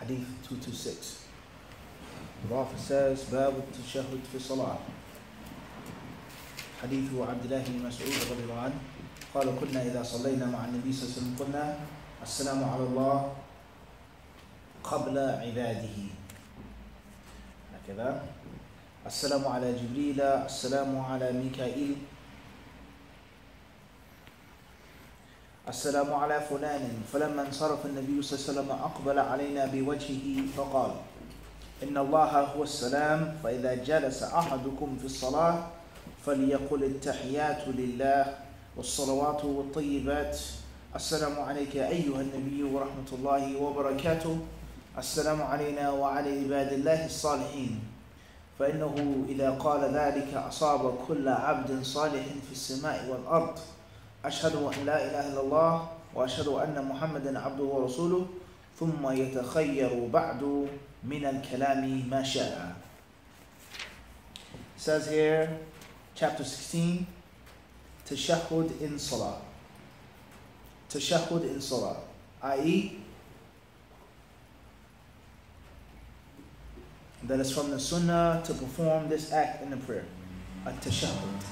Hadith 226. The author says, باب التشهد في الصلاة. حديث عبد الله بن مسعود رضي الله عنه قال كنا إذا صلينا مع النبي صلى الله عليه وسلم قلنا السلام على الله قبل عباده. هكذا السلام على جبريل، السلام على ميكائيل، السلام على فلان. فلما انصرف النبي صلى الله عليه وسلم أقبل علينا بوجهه فقال إن الله هو السلام، فإذا جلس أحدكم في الصلاة فليقل التحيات لله والصلوات والطيبات السلام عليك أيها النبي ورحمة الله وبركاته، السلام علينا وعلى عباد الله الصالحين، فإنه إذا قال ذلك أصاب كل عبد صالح في السماء والأرض. أشهد أن لا إله إلا الله وأشهد أن محمدا عبده ورسوله، ثم يتخير بعد من الكلام ما شاء. It says here, chapter 16, Tashahhud in Salah. Tashahhud in Salah, i.e., that is from the Sunnah to perform this act in the prayer, at-Tashahhud.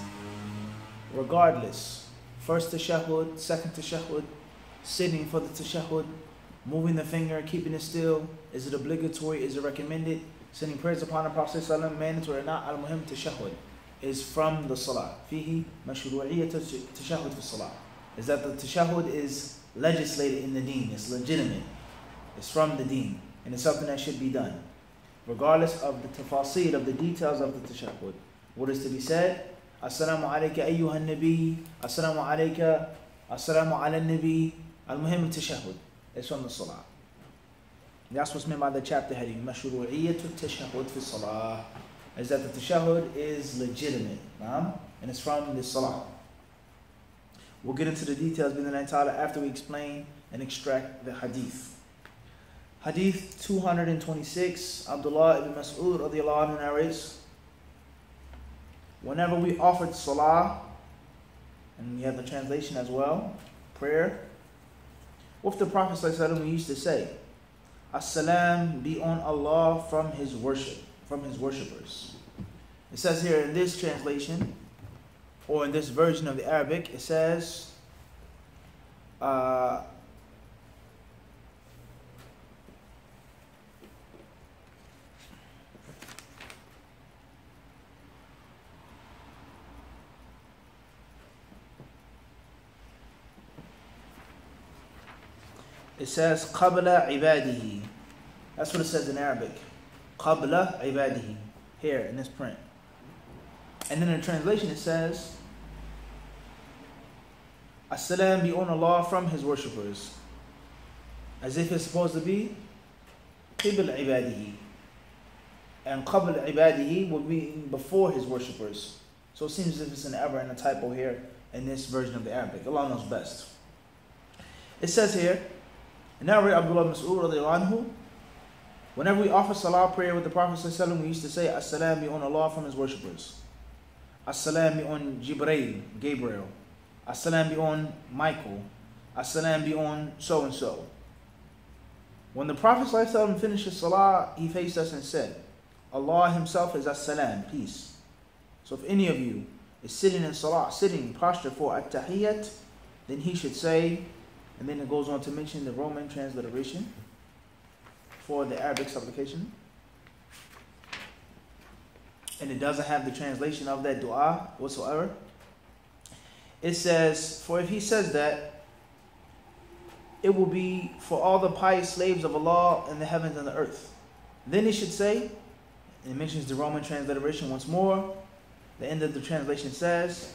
Regardless, first Tashahhud, second Tashahhud, sitting for the Tashahhud, moving the finger, keeping it still, is it obligatory, is it recommended, sending prayers upon the Prophet ﷺ, mandatory or not, al-muhim Tashahhud is from the Salah. Fihi mashru'iyyat Tashahhud fi Salah. Is that the Tashahhud is legislated in the deen, it's legitimate, it's from the deen, and it's something that should be done. Regardless of the tafasil, of the details of the Tashahhud. What is to be said? Assalamu alayka ayyuhan nabi, assalamu alayka, assalamu ala nabi, al-muhim Tashahhud. It's from the Salah. That's what's meant by the chapter heading, Mashru'iyyat Tashahhud fi Salah. Is that the Tashahhud is legitimate, and it's from the Salah. We'll get into the details after we explain and extract the Hadith. Hadith 226, Abdullah ibn Mas'ud radiallahu anhu narrates, whenever we offered Salah, and we have the translation as well, prayer, with the Prophet ﷺ, we used to say, As-salam be on Allah from his worship, from his worshippers. It says here in this translation, or in this version of the Arabic, it says, it says, Qabla ibadihi. That's what it says in Arabic. Qabla ibadihi. Here in this print. And then in the translation it says, As-salam be on Allah from his worshippers. As if it's supposed to be Qibla ibadihi. And Qabla ibadihi would be before his worshippers. So it seems as if it's an error and a typo here in this version of the Arabic. Allah knows best. It says here, narrated Abdullah ibn Mas'ud radiallahu anhu, whenever we offer salah prayer with the Prophet ﷺ, we used to say, As-salam be on Allah from his worshippers. As-salam be on Gabriel. As-salam be on Michael. As-salam be on so-and-so. When the Prophet ﷺ finished his salah, he faced us and said, Allah himself is As-salam, peace. So if any of you is sitting in salah, sitting posture for at-tahiyyat, then he should say, and then it goes on to mention the Roman transliteration for the Arabic supplication. And it doesn't have the translation of that dua whatsoever. It says, for if he says that, it will be for all the pious slaves of Allah in the heavens and the earth. Then he should say, and it mentions the Roman transliteration once more. The end of the translation says,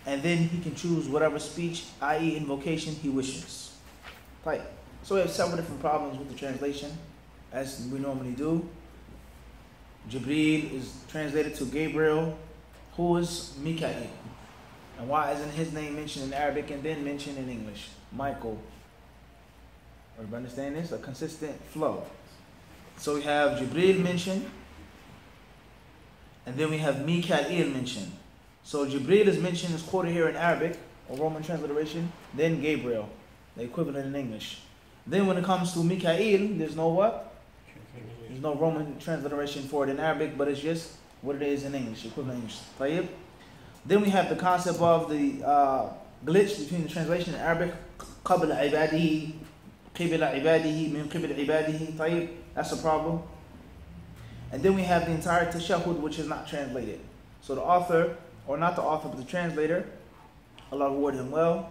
and then he can choose whatever speech, i.e. invocation, he wishes. Right. So we have several different problems with the translation, as we normally do. Jibreel is translated to Gabriel, who is Mikael. And why isn't his name mentioned in Arabic and then mentioned in English? Michael. Everybody understand this? A consistent flow. So we have Jibreel mentioned, and then we have Mikael mentioned. So Jibreel is mentioned, is quoted here in Arabic, or Roman transliteration, then Gabriel, the equivalent in English. Then when it comes to Mikael, there's no what? There's no Roman transliteration for it in Arabic, but it's just what it is in English, equivalent English. طيب. Then we have the concept of the glitch between the translation in Arabic. قبل عباده قبل عباده من قبل عباده. طيب. That's a problem. And then we have the entire tashahhud, which is not translated. So the author, or not the author, but the translator, Allah reward him well,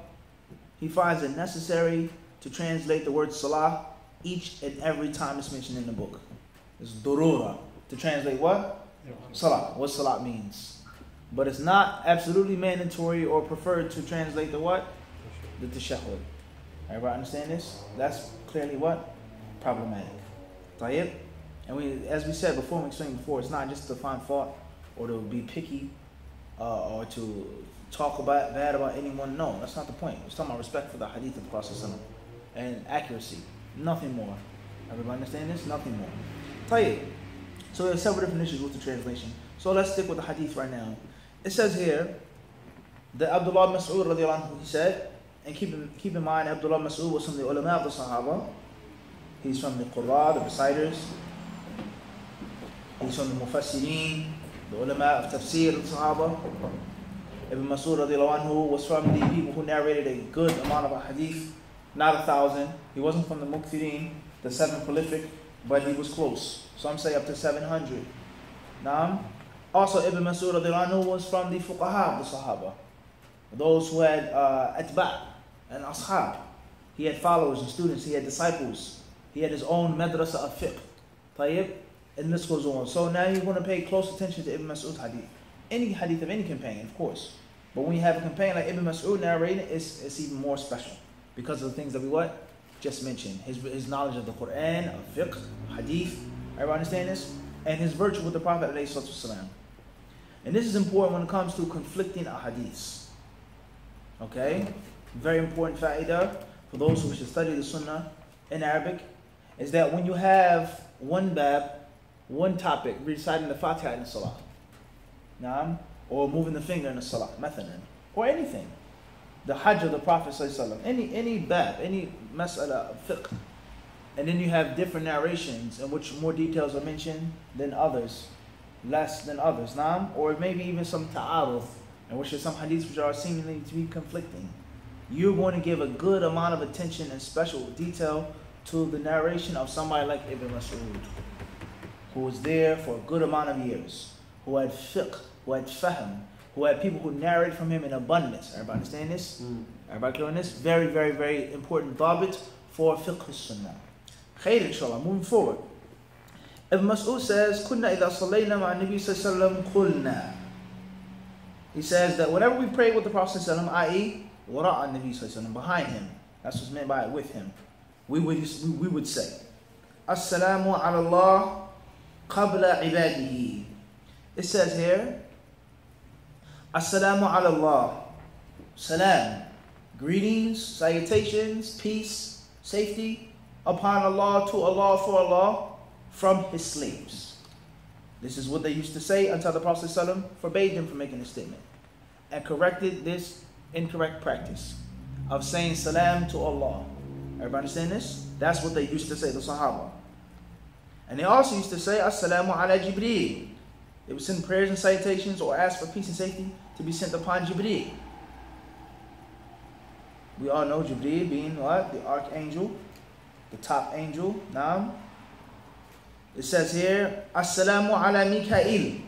he finds it necessary to translate the word salah each and every time it's mentioned in the book. It's durura, to translate what? Salah, what salah means. But it's not absolutely mandatory or preferred to translate the what? The tashahhud. Everybody understand this? That's clearly what? Problematic. Tayyib? And as we said before, we explained before, it's not just to find fault or to be picky or to talk bad about anyone. No, that's not the point. We're talking about respect for the hadith of the Prophet and accuracy. Nothing more. Everybody understand this? Nothing more. Tayyib. So there are several different issues with the translation. So let's stick with the hadith right now. It says here that Abdullah ibn Mas'ud radiallahu anhu, he said, and keep in mind Abdullah ibn Mas'ud was from the ulama of the Sahaba. He's from the Qurra, the reciters. He's from the Mufassirin, the ulama of tafsir of the Sahaba. Ibn Mas'ud radiallahu anhu was from the people who narrated a good amount of hadith, not 1,000. He wasn't from the Mukthirin, the 7 prolific, but he was close. Some say up to 700. Naam. Also, Ibn Mas'ud radiallahu anhu was from the fuqaha of the Sahaba, those who had atba' and ashab. He had followers and students, he had disciples. He had his own madrasa of fiqh. Tayyib. And this goes on. So now you're going to pay close attention to Ibn Mas'ud's hadith. Any hadith of any companion, of course. But when you have a companion like Ibn Mas'ud narrating, it's even more special. Because of the things that we what? Just mentioned. His knowledge of the Quran, of fiqh, hadith. Everybody understand this? And his virtue with the Prophet ﷺ. And this is important when it comes to conflicting hadiths. Okay? Very important fa'idah for those who wish to study the sunnah in Arabic is that when you have one bab, one topic, reciting the Fatiha in the Salah, naam, or moving the finger in the Salah, mathalan, or anything, the Hajj of the Prophet ﷺ, any bab, any mas'ala of fiqh, and then you have different narrations in which more details are mentioned than others, less than others, naam, or maybe even some ta'aruf, in which there's some hadiths which are seemingly to be conflicting. You're going to give a good amount of attention and special detail to the narration of somebody like Ibn Mas'ud, who was there for a good amount of years, who had fiqh, who had fahm, who had people who narrate from him in abundance. Everybody understand this? Everybody clear on this? Very, very, very important dhabit for fiqh sunnah. Khair, inshallah. Moving forward. Ibn Mas'ud says, كُنَّا إِذَا صَلَّيْنَا مَعَ النَّبِي صلى الله عليه وسلم قُلْنَا. He says that whenever we pray with the Prophet صلى الله عليه وسلم, i.e. وَرَاءَ النَّبِي صلى الله عليه وسلم, behind him, that's what's meant by it, with him, we would say, As-salamu ala Allah qabla ibadihi. It says here, As-salamu ala Allah. Salam. Greetings, salutations, peace, safety upon Allah, to Allah, for Allah, from his slaves. This is what they used to say until the Prophet ﷺ forbade them from making this statement and corrected this incorrect practice of saying salam to Allah. Everybody understand this? That's what they used to say, the Sahaba. And they also used to say, As-salamu ala Jibreel. They would send prayers and salutations or ask for peace and safety to be sent upon Jibreel. We all know Jibreel being what? The archangel, the top angel. Naam. It says here, As-salamu ala Mikael.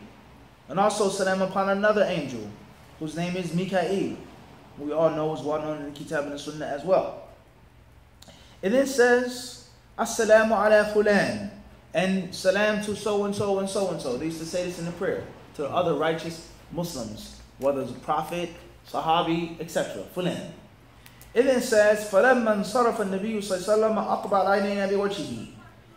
And also salam upon another angel, whose name is Mikael. We all know is well known in the Kitab and the Sunnah as well. It then says, As-salamu ala fulan. And salam to so and so and so and so. They used to say this in the prayer to other righteous Muslims, whether it's a prophet, sahabi, etc. Fulan. It then says, فَلَمَّا انصَرَفَ النَّبِيُّ صَلَّى اللَّهُ عَلَيْهِ وَسَلَّمَ أَقْبَلَ عَيْنَيْنَا بِوَجْهِهِ.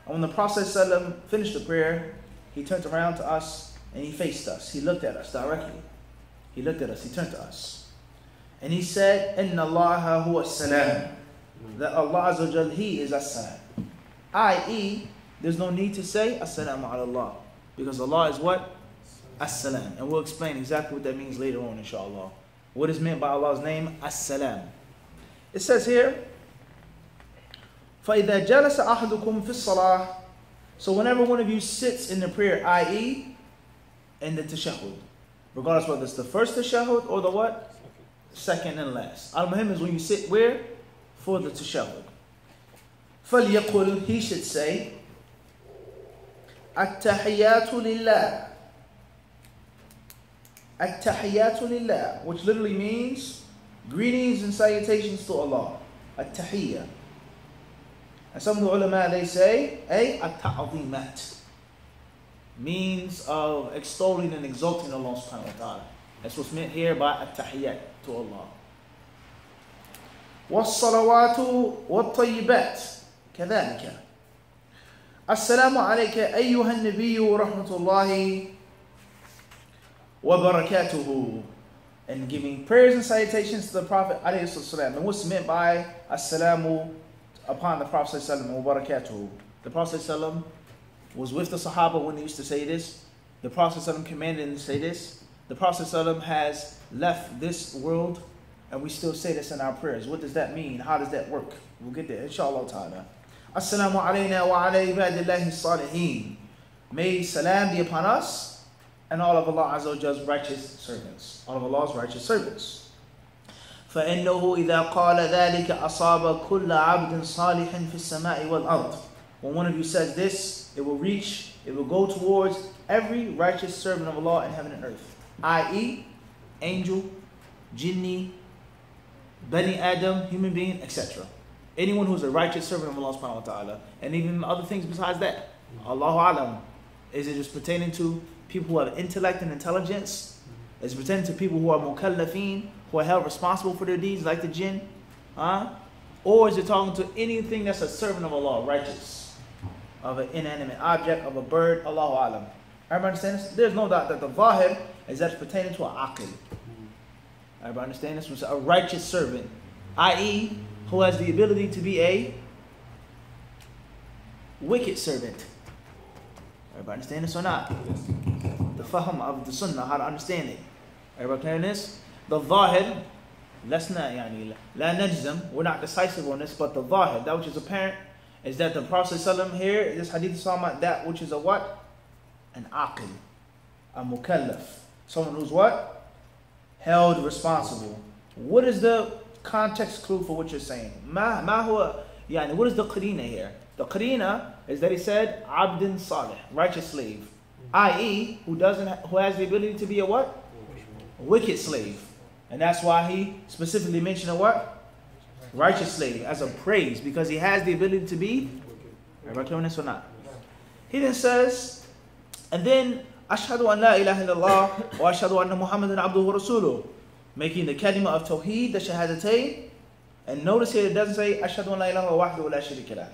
And when the Prophet ﷺ finished the prayer, he turned around to us and he faced us. He looked at us directly. He looked at us. He turned to us. And he said, إِنَّ اللَّهَ هُوَ السَّلَامُ. That Allah Azza wa Jal, He is as-salam. I.e., there's no need to say As-salamu ala Allah, because Allah is what? As-salam. And we'll explain exactly what that means later on, inshallah. What is meant by Allah's name? As-salam. It says here, فَإِذَا جَلَسَ أَحَدُكُمْ فِي الصَّلَاةِ. So whenever one of you sits in the prayer, i.e. in the tashahhud, regardless whether it's the first tashahhud or the what? Second and last. Al-Muhim is when you sit where? For the tashahhud. فَلْيَقُلْ, he should say, التحيات لله. التحيات لله, which literally means greetings and salutations to Allah. التحية. And some of the ulama, they say, التعظيمات, means of extolling and exalting Allah subhanahu wa ta'ala. That's what's meant here by التحيات to Allah. والصلوات والطيبات كذلك. السلام عليك أيها النبي ورحمة الله وبركاته. And giving prayers and salutations to the Prophet alayhi sallam. And what's meant by assalamu upon the Prophet sallam wa barakatuhu? The Prophet sallam was with the Sahaba when they used to say this. The Prophet sallam commanded them to say this. The Prophet sallam has left this world and we still say this in our prayers. What does that mean? How does that work? We'll get there, inshallah ta'ala. Assalamu alayna wa ala ibadillahi salihin. May salam be upon us and all of Allah Azza wa Jall's righteous servants. All of Allah's righteous servants. فَإِنَّهُ إِذَا قَالَ ذَلِكَ أَصَابَ كُلَّ عَبْدٍ صَالِحٍ فِي السَّمَاءِ وَالْأَرْضِ. When one of you says this, it will reach, it will go towards every righteous servant of Allah in heaven and earth. I.e., angel, jinni, Bani Adam, human being, etc. Anyone who's a righteous servant of Allah subhanahu wa ta'ala. And even other things besides that. Allahu alam. Is it just pertaining to people who have intellect and intelligence? Is it pertaining to people who are mukallafeen, who are held responsible for their deeds like the jinn? Or is it talking to anything that's a servant of Allah, righteous? Of an inanimate object, of a bird, Allahu alam. Everybody understand this? There's no doubt that the zahir is that's pertaining to an aqil. Everybody understand this? A righteous servant, i.e., who has the ability to be a wicked servant. Everybody understand this or not? The fahm of the sunnah, how to understand it. Everybody clear this? The zahir, lasna la najzam, we're not decisive on this, but the zahir, that which is apparent, is that the Prophet ﷺ here, this hadith is talking about that which is a what? An aqil, a mukallaf. Someone who's what? Held responsible. What is the context clue for what you're saying? What is the qarina here? The qarina is that he said abdin salih, righteous slave, i.e., who has the ability to be a what? A wicked slave. And that's why he specifically mentioned a what? Righteous slave as a praise, because he has the ability to be. Everybody clear on this or not? He then says, and then ashhadu an la ilaha illallah wa ashhadu anna muhammadan abduhu wa rasuluh, making the kalima of tawheed, the shahadatayn. And notice here it doesn't say ashhadu an la ilaha wahdahu wa la sharika lah,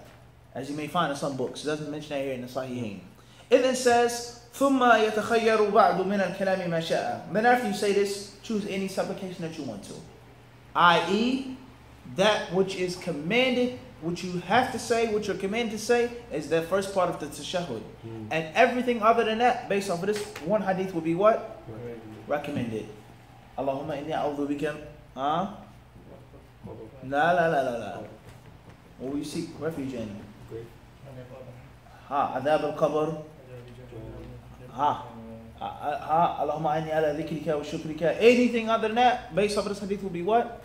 as you may find in some books. It doesn't mention that here in the Sahihain. It then says ثُمَّ يَتَخَيَّرُ بَعْدُ مِنَ الْكَلَامِ مَا شَاءَ. Then after you say this, choose any supplication that you want to, i.e., that which is commanded, which you have to say, which you're commanded to say, is the first part of the tashahhud. And everything other than that, based off of this one hadith, will be what? Recommended. Allahumma inni a'udhu bika. La la la la la. What will you seek refuge in? Adhab al-qabr. Allahumma inni ala dhikrika wa shukrika. Anything other than that, based off of this hadith, will be what?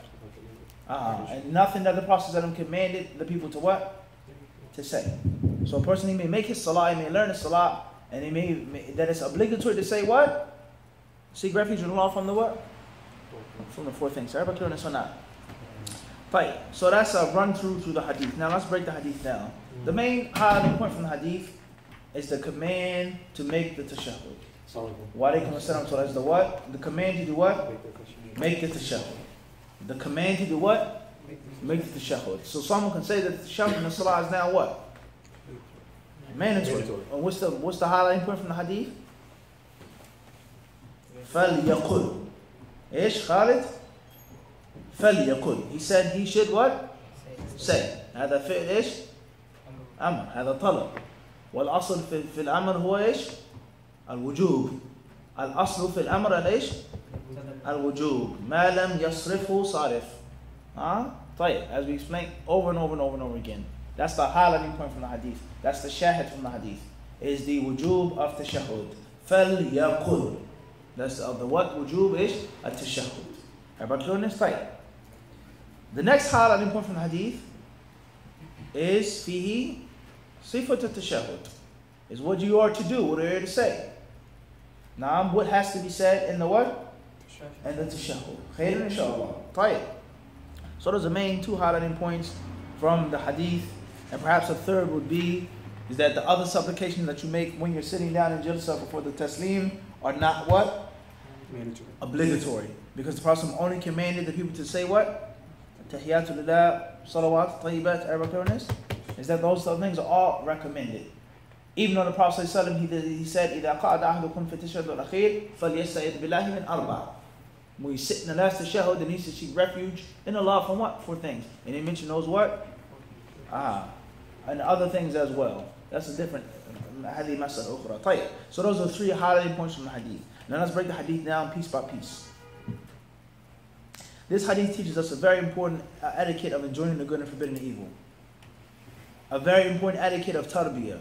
And nothing that the Prophet commanded the people to what? To say. So a person, he may make his salah, he may learn his salah, and he may that it's obligatory to say what? Seek refuge in Allah from the what? From the four things. Everybody clear on this or not? Right. So that's a run through to the hadith. Now let's break the hadith down. The main highlighting point from the hadith is the command to make the tashahhud. Wa alaykum assalam. So that's the what? The command to do what? Make the tashahhud. The command to do what? Make the tashahhud. So someone can say that the tashahhud in the salah is now what? Mandatory. And what's the highlighting point from the hadith? فَلْيَقُلْ. إيش خالد? فَلْيَقُلْ. He said he should what? Say. هذا فعل إيش؟ أمر. هذا طلب. والأصل في الأمر هو إيش؟ الوجوب. الأصل في الأمر إيش؟ الوجوب. ما لم يصرفه صارف. طيب, as we explained over and over and over and over again. That's the highlighting point from the hadith. That's the shahid from the hadith. Is the wujub of tashahhud. فَلْيَقُلْ. That's of the what? Wujub is a tashahhud. Everybody clear on this? Right. The next highlighting point from the hadith is fihi sifat at-tashahhud. Is what you are to do, what are you to say. Now, what has to be said in the what? And the tashahhud. Khairan inshallah. Right. So those are the main two highlighting points from the hadith. And perhaps a third would be is that the other supplications that you make when you're sitting down in jalsa before the taslim are not what? Mandatory. Obligatory. Because the Prophet only commanded the people to say what? Tahiyatu lillah, salawat, tayyibat, everything. Is that those things are all recommended. Even though the Prophet he said, إِذَا قَعَدَ أَحْدُكُمْ فِي التَّشَهُّدِ الْأَخِيرِ فَلْيَسْتَعِذْ بِاللَّهِ مِنْ أَرْبَعٍ. When you sit in the last tashahhud, then he should seek refuge in Allah from what? 4 things. And he mentioned those what? And other things as well. That's a different hadith mas'ala ukhra. Tayyib. So those are 3 highlighting points from the hadith. Now let's break the hadith down piece by piece. This hadith teaches us a very important etiquette of enjoying the good and forbidding the evil. A very important etiquette of tarbiyah.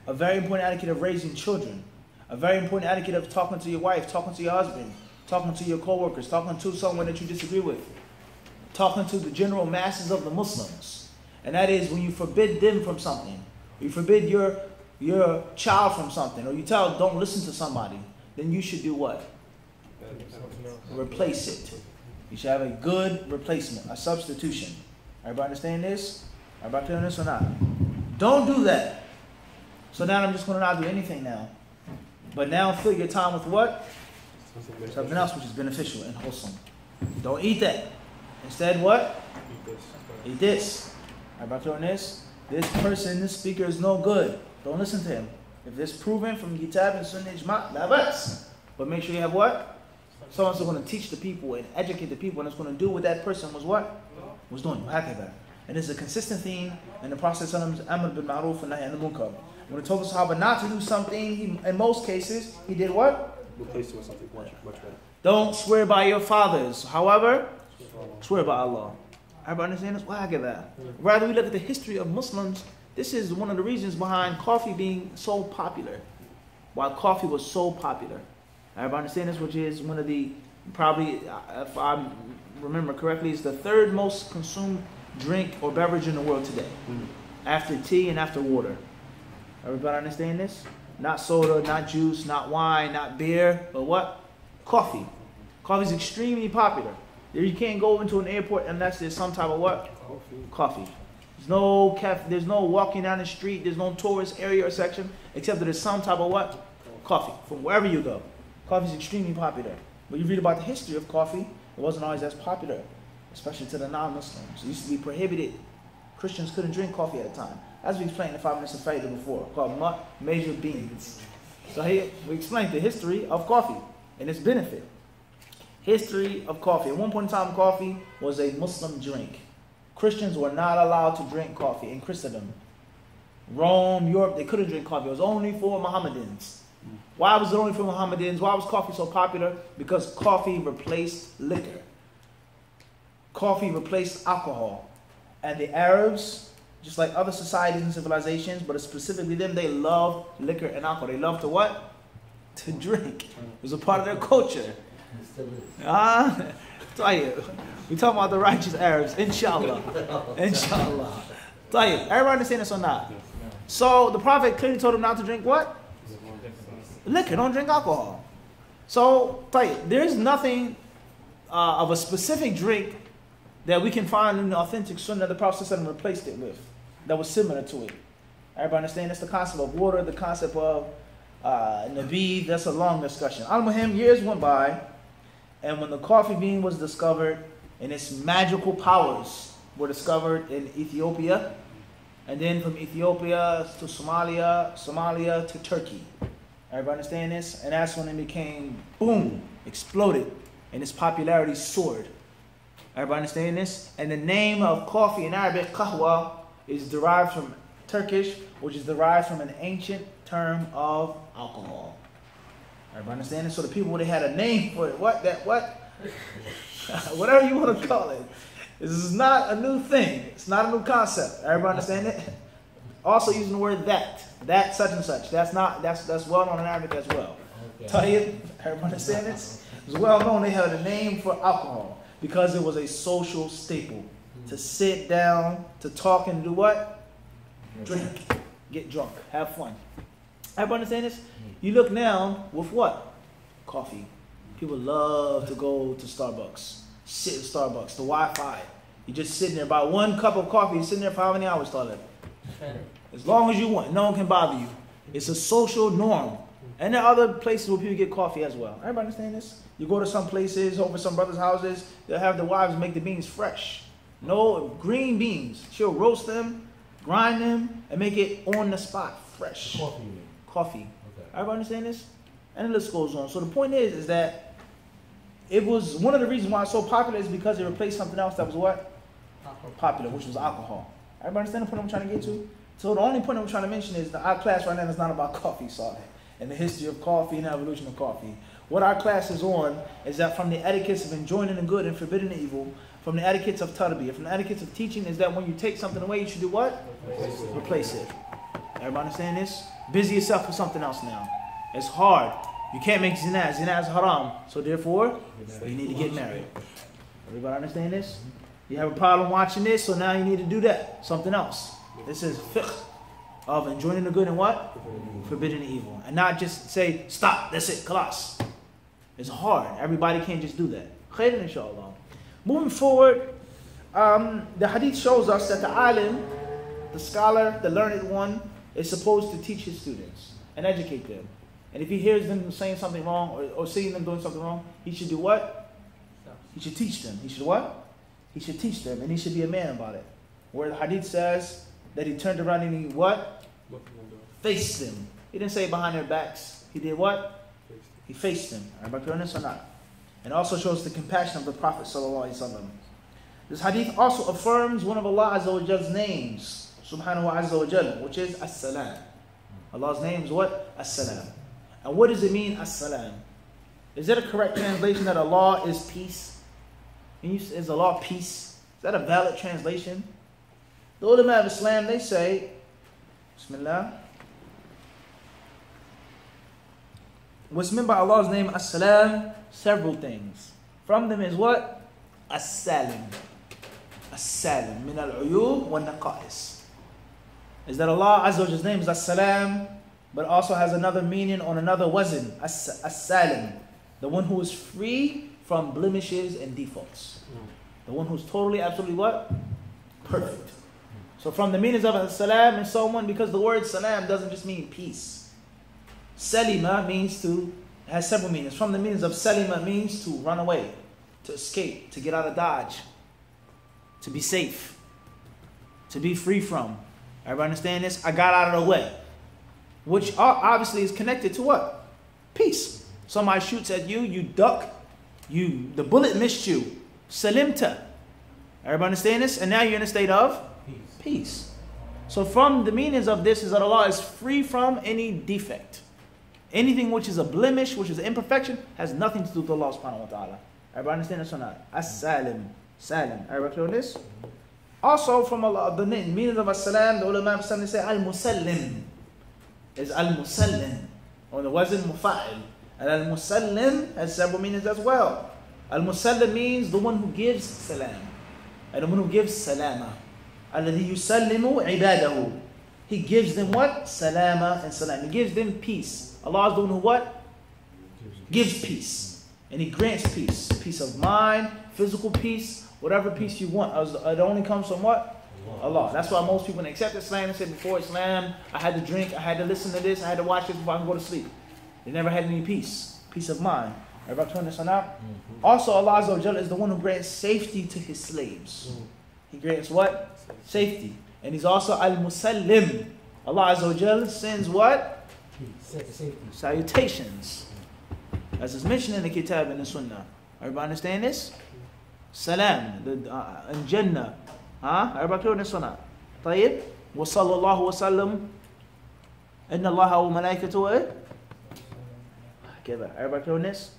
A very important etiquette of raising children. A very important etiquette of talking to your wife, talking to your husband, talking to your co-workers, talking to someone that you disagree with, talking to the general masses of the Muslims. And that is when you forbid them from something, you forbid your child from something, or you tell don't listen to somebody, then you should do what? Replace it. You should have a good replacement, a substitution. Everybody understand this? Everybody clear on this or not? Don't do that. So now I'm just going to not do anything now. But now fill your time with what? Something else which is beneficial and wholesome. Don't eat that. Instead what? Eat this. Everybody clear on this? This person, this speaker is no good. Don't listen to him. If it's proven from Kitab and Sunnah Ijma', that but make sure you have what? Someone's going to teach the people and educate the people, and it's going to do what that person was what? Was doing. And it's a consistent theme in the Prophet Amr bil Ma'ruf and Nahy anil Munkar. When he told the Sahaba not to do something, in most cases, he did what? Replace it with something much better. Don't swear by your fathers. However, swear by Allah. Everybody understand this? Why I get that? Rather, we look at the history of Muslims. This is one of the reasons behind coffee being so popular. Why coffee was so popular. Everybody understand this? Which is one of the, probably, if I remember correctly, is the 3rd most consumed drink or beverage in the world today. After tea and after water. Everybody understand this? Not soda, not juice, not wine, not beer, but what? Coffee. Coffee is extremely popular. You can't go into an airport unless there's some type of what? Coffee. There's no walking down the street, there's no tourist area or section, except that there's some type of what? Coffee. From wherever you go. Coffee is extremely popular. But you read about the history of coffee, it wasn't always as popular, especially to the non-Muslims. It used to be prohibited. Christians couldn't drink coffee at the time. As we explained in 5 minutes of Faida before, called major beans. So here we explained the history of coffee and its benefit. History of coffee. At one point in time, coffee was a Muslim drink. Christians were not allowed to drink coffee in Christendom. Rome, Europe, they couldn't drink coffee. It was only for Mohammedans. Why was it only for Mohammedans? Why was coffee so popular? Because coffee replaced liquor. Coffee replaced alcohol. And the Arabs, just like other societies and civilizations, but specifically them, they love liquor and alcohol. They love to what? To drink. It was a part of their culture. Tell you. We're talking about the righteous Arabs, inshallah. Inshallah. Tell you. Everybody understand this or not? So the Prophet clearly told them not to drink what? Liquor. Don't drink alcohol. So, tell you, there's nothing of a specific drink that we can find in the authentic sunnah the Prophet replaced it with that was similar to it. Everybody understand? That's the concept of water, the concept of Nabi. That's a long discussion. Al-Muhim, years went by, and when the coffee bean was discovered and its magical powers were discovered in Ethiopia, and then from Ethiopia to Somalia to Turkey. Everybody understand this? And that's when it became, boom, exploded, and its popularity soared. Everybody understand this? And the name of coffee in Arabic, qahwa, is derived from Turkish, which is derived from an ancient term of alcohol. Everybody understand this? So the people, they had a name for it. What? Whatever you want to call it. This is not a new thing. It's not a new concept. Everybody understand it? Also using the word that such and such. That's well known in Arabic as well. Tayyib, everybody understand this? It's well known they had a name for alcohol because it was a social staple. To sit down, to talk and do what? Drink, get drunk, have fun. Everybody understand this? You look now with what? Coffee. People love to go to Starbucks, sit in Starbucks, the Wi-Fi. You're just sitting there, about one cup of coffee, you're sitting there for how many hours, toilet? As long as you want, no one can bother you. It's a social norm. And there are other places where people get coffee as well. Everybody understand this? You go to some places, over some brothers' houses, they'll have the wives make the beans fresh. No, green beans. She'll roast them, grind them, and make it on the spot, fresh. Coffee. Okay. Everybody understand this? And the list goes on. So the point is that it was one of the reasons why it's so popular is because it replaced something else that was what? Popular, which was alcohol. Everybody understand the point I'm trying to get to? So the only point I'm trying to mention is that our class right now is not about coffee, sorry, and the history of coffee and the evolution of coffee. What our class is on is that from the etiquettes of enjoining the good and forbidding the evil, from the etiquettes of tarbiyah, from the etiquettes of teaching, is that when you take something away, you should do what? Replace it. Everybody understand this? Busy yourself with something else now. It's hard. You can't make zina. Zina is haram. So therefore, you need to get married. Everybody understand this? You have a problem watching this, so now you need to do that. Something else. This is fiqh of enjoining the good and what? Forbidding the evil. And not just say, stop, that's it, khalas. It's hard. Everybody can't just do that. Khairan inshallah. Moving forward, the hadith shows us that the alim, the scholar, the learned one, is supposed to teach his students and educate them. And if he hears them saying something wrong or seeing them doing something wrong, he should do what? He should teach them. He should what? He should teach them, and he should be a man about it. Where the hadith says that he turned around and he what? Faced them. He didn't say behind their backs. He did what? He faced them. Everybody clear on this or not? And also shows the compassion of the Prophet sallallahu alaihi wasallam. This hadith also affirms one of Allah Azza wa Jall's names, subhanahu wa azza wa jalla, which is as-salam. Allah's name is what? As-salam. And what does it mean, as-salam? Is that a correct translation that Allah is peace? Is Allah peace? Is that a valid translation? The ulama of Islam, they say, Bismillah, what's meant by Allah's name, as-salam, several things. From them is what? As-salim. As-salim. Min al-uyub wa naqa'is. Is that Allah Azza wa Jall's name is as-salam, but also has another meaning on another wazn, as-salim. The one who is free from blemishes and defaults. The one who's totally, absolutely what? Perfect. So from the meanings of salam and so on, because the word salam doesn't just mean peace. Salima means to, has several meanings. From the meanings of salima means to run away, to escape, to get out of dodge, to be safe, to be free from. Everybody understand this? I got out of the way. Which obviously is connected to what? Peace. Somebody shoots at you, you duck, the bullet missed you. Salimta. Everybody understand this? And now you're in a state of peace. So from the meanings of this is that Allah is free from any defect. Anything which is a blemish, which is an imperfection, has nothing to do with Allah subhanahu wa ta'ala. Everybody understand this or not? As-salim. Salim. Everybody clear on this? Also from Allah, the meaning of as-salam, the ulama of Islam, they say al-musallim. Is al-musallim. On the wazn mufa'il. And al-musallim has several meanings as well. Al-musallim means the one who gives salam. And the one who gives salama. Alladhi yusallimu ibadahu. He gives them what? Salama and salam. He gives them peace. Allah is the one who what? Gives peace. And He grants peace. Peace of mind, physical peace, whatever peace you want. It only comes from what? Allah. That's why most people, when they accept Islam, they say before Islam, I had to drink, I had to listen to this, I had to watch this before I can go to sleep. They never had any peace. Peace of mind. Everybody turn this on out? Also, Allah Azza wa Jalla is the one who grants safety to His slaves. He grants what? Safety. And He's also Al-Musallim. Allah Azza wa Jalla sends what? Safety. Salutations. As is mentioned in the Kitab and the Sunnah. Everybody understand this? Salam. And Jannah. Everybody clear on this or not? طيب. وصلى الله وسلم إن الله وملائكته. Everybody clear on this?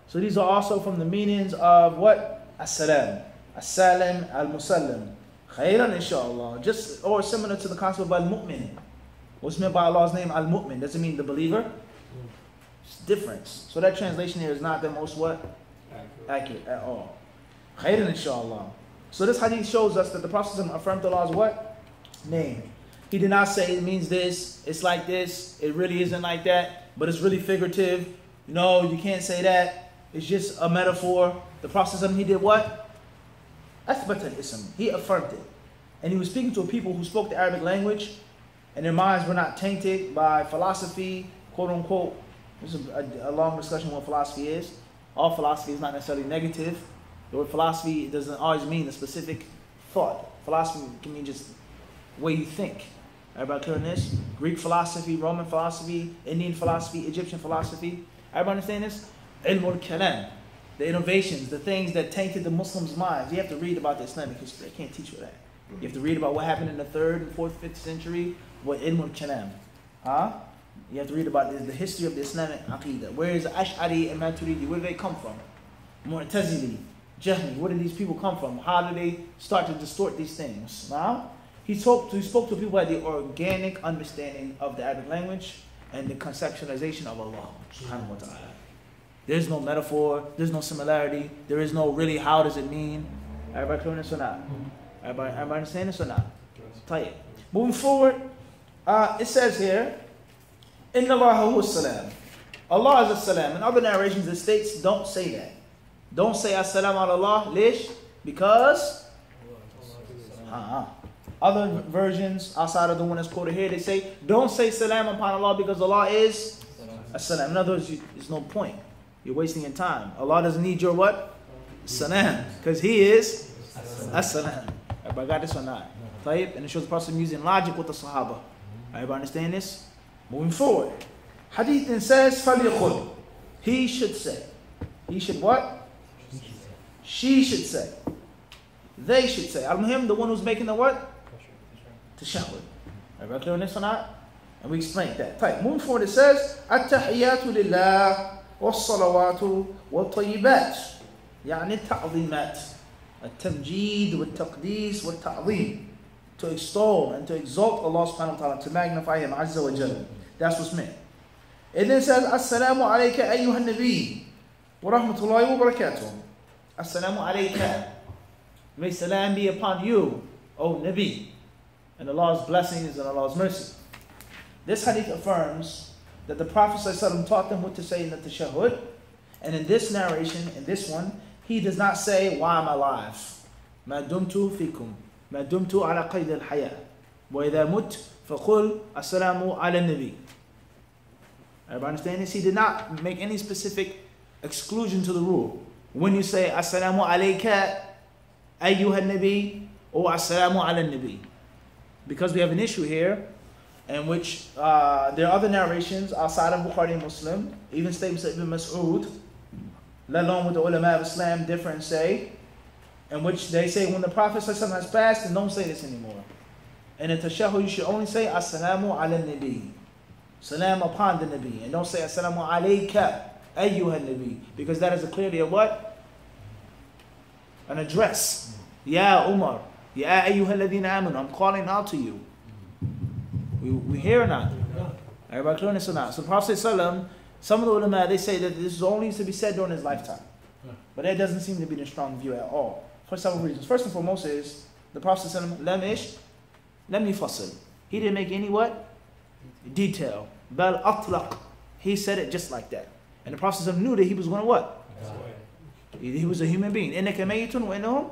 So these are also from the meanings of what? As-salam. As-Salim al-Musallim. Khairan inshallah. Just or similar to the concept of al-Mu'min. What's meant by Allah's name al-Mu'min? Doesn't mean the believer. It's difference. So that translation here is not the most what? Accurate at all. Khairan inshallah. So this hadith shows us that the Prophet affirmed Allah's what? Name. He did not say it means this, it's like this, it really isn't like that, but it's really figurative. No, you can't say that. It's just a metaphor. The Prophet, he did what? Athbat al-ism. He affirmed it. And he was speaking to a people who spoke the Arabic language, and their minds were not tainted by philosophy, quote unquote. This is a long discussion on what philosophy is. All philosophy is not necessarily negative. The word philosophy doesn't always mean a specific thought. Philosophy can mean just the way you think. Everybody clear on this? Greek philosophy, Roman philosophy, Indian philosophy, Egyptian philosophy. Everybody understand this? Ilm al-Kalam. The innovations, the things that tainted the Muslims' minds. You have to read about the Islamic history. I can't teach you that. You have to read about what happened in the 3rd and 4th, 5th century with Ilm al-Kalam. You have to read about the history of the Islamic Aqidah. Where is Ash'ari and Maturidi? Where do they come from? Mu'tazili, Jahmi. Where did these people come from? How did they start to distort these things? He spoke to people who had the organic understanding of the Arabic language and the conceptualization of Allah subhanahu wa ta'ala. There's no metaphor, there's no similarity, there is no really how does it mean. Everybody clear this or not? Everybody understand this or not? Tayyib. Moving forward, it says here, Inna Allah huwa salam. Allah is a salam. In other narrations it states, don't say that. Don't say as-salam ala Allah. Lish? Because? Other versions outside of the one that's quoted here, they say, don't say salam upon Allah because Allah is as-salam. In other words, there's no point. You're wasting your time. Allah doesn't need your what? Salam. Because He is as-salam. Everybody got this or not? Tayyib. And it shows the Prophet using logic with the Sahaba. Everybody understand this? Moving forward. Hadith then says, فَلْيَقُلْ. He should say. He should what? She should say. They should say. Al-Muhim, the one who's making the what? Tashahhud. Everybody clear on this or not? And we explained that. Right. Moving forward, it says, At-tahiyyatu lillah was-salawatu wal-tayyibat. Yani ta'zimat. At-tamjeed wal-taqdees wal-ta'zim. To extol and to exalt Allah subhanahu wa ta'ala, to magnify Him, Azza wa Jalla. That's what's meant. It then says, Assalamu alayka ayyuhan nabi wa rahmatullahi wa barakatuh. Assalamu alayka. May salam be upon you, O Nabi, and Allah's blessings and Allah's mercy. This hadith affirms that the Prophet ﷺ taught them what to say in the tashahhud, and in this narration, in this one, he does not say, why am I alive? Ma dumtu fikum, ma dumtu ala qayd al-haya, wa idha mut faqul assalamu ala nabi. Everybody understand this? He did not make any specific exclusion to the rule. When you say assalamu alayka ayyuhan nabi or assalamu ala nabi, because we have an issue here in which there are other narrations outside of Bukhari and Muslim, even statements of Ibn Mas'ud, let alone with the ulama of Islam, different say, in which they say when the Prophet has passed, then don't say this anymore. And in tashahhud you should only say assalamu ala nabi, salam upon the nabi, and don't say assalamu alayka ayyuhan nabi, because that is clearly a what? An address. Ya Umar, ya ayyuhal ladhina amanu, I'm calling out to you. We hear or not? Everybody clear this or not? So the Prophet ﷺ, some of the ulama, they say that this is only to be said during his lifetime. But that doesn't seem to be the strong view at all. For several reasons. First and foremost is, the Prophet ﷺ, lam yufassal. He didn't make any what? Detail. Bal atlaq. He said it just like that. And the Prophet ﷺ knew that he was going to what? He was a human being. إِنَّكَ مَيِّتٌ وَإِنَّهُمْ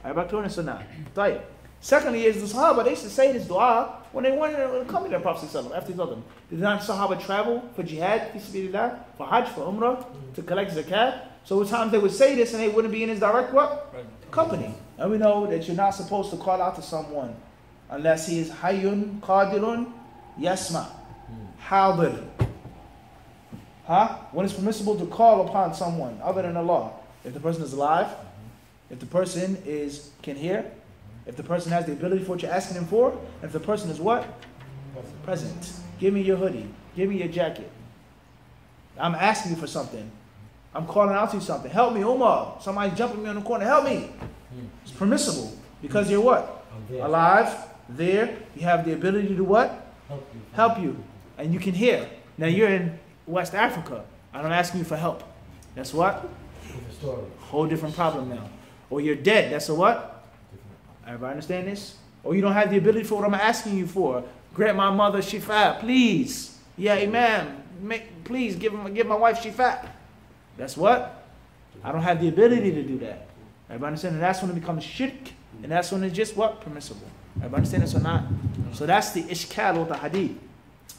Everybody clear this or not? Tayyib. Secondly is the Sahaba, they used to say this dua when they wanted to come to the Prophet ﷺ after he told them. Did not Sahaba travel for jihad, for hajj, for umrah, to collect zakat? So at times they would say this and they wouldn't be in his direct what? Company. And we know that you're not supposed to call out to someone unless he is hayyun, qadirun, yasma, hadir. When it's permissible to call upon someone other than Allah. If the person is alive, if the person can hear, if the person has the ability for what you're asking him for, if the person is what? Present. Give me your hoodie. Give me your jacket. I'm asking you for something. I'm calling out to you something. Help me, Umar. Somebody's jumping me on the corner. Help me. It's permissible because you're what? Alive, there. You have the ability to do what? Help you. And you can hear. Now you're in West Africa. I'm asking you for help. That's what? Whole different problem now. Or you're dead. That's a what? Everybody understand this? Or you don't have the ability for what I'm asking you for. Grant my mother shifa, please. Yeah, Imam. Please give my wife shifa. That's what? I don't have the ability to do that. Everybody understand? And that's when it becomes shirk. And that's when it's just what? Permissible. Everybody understand this or not? So that's the ishkal with the hadith.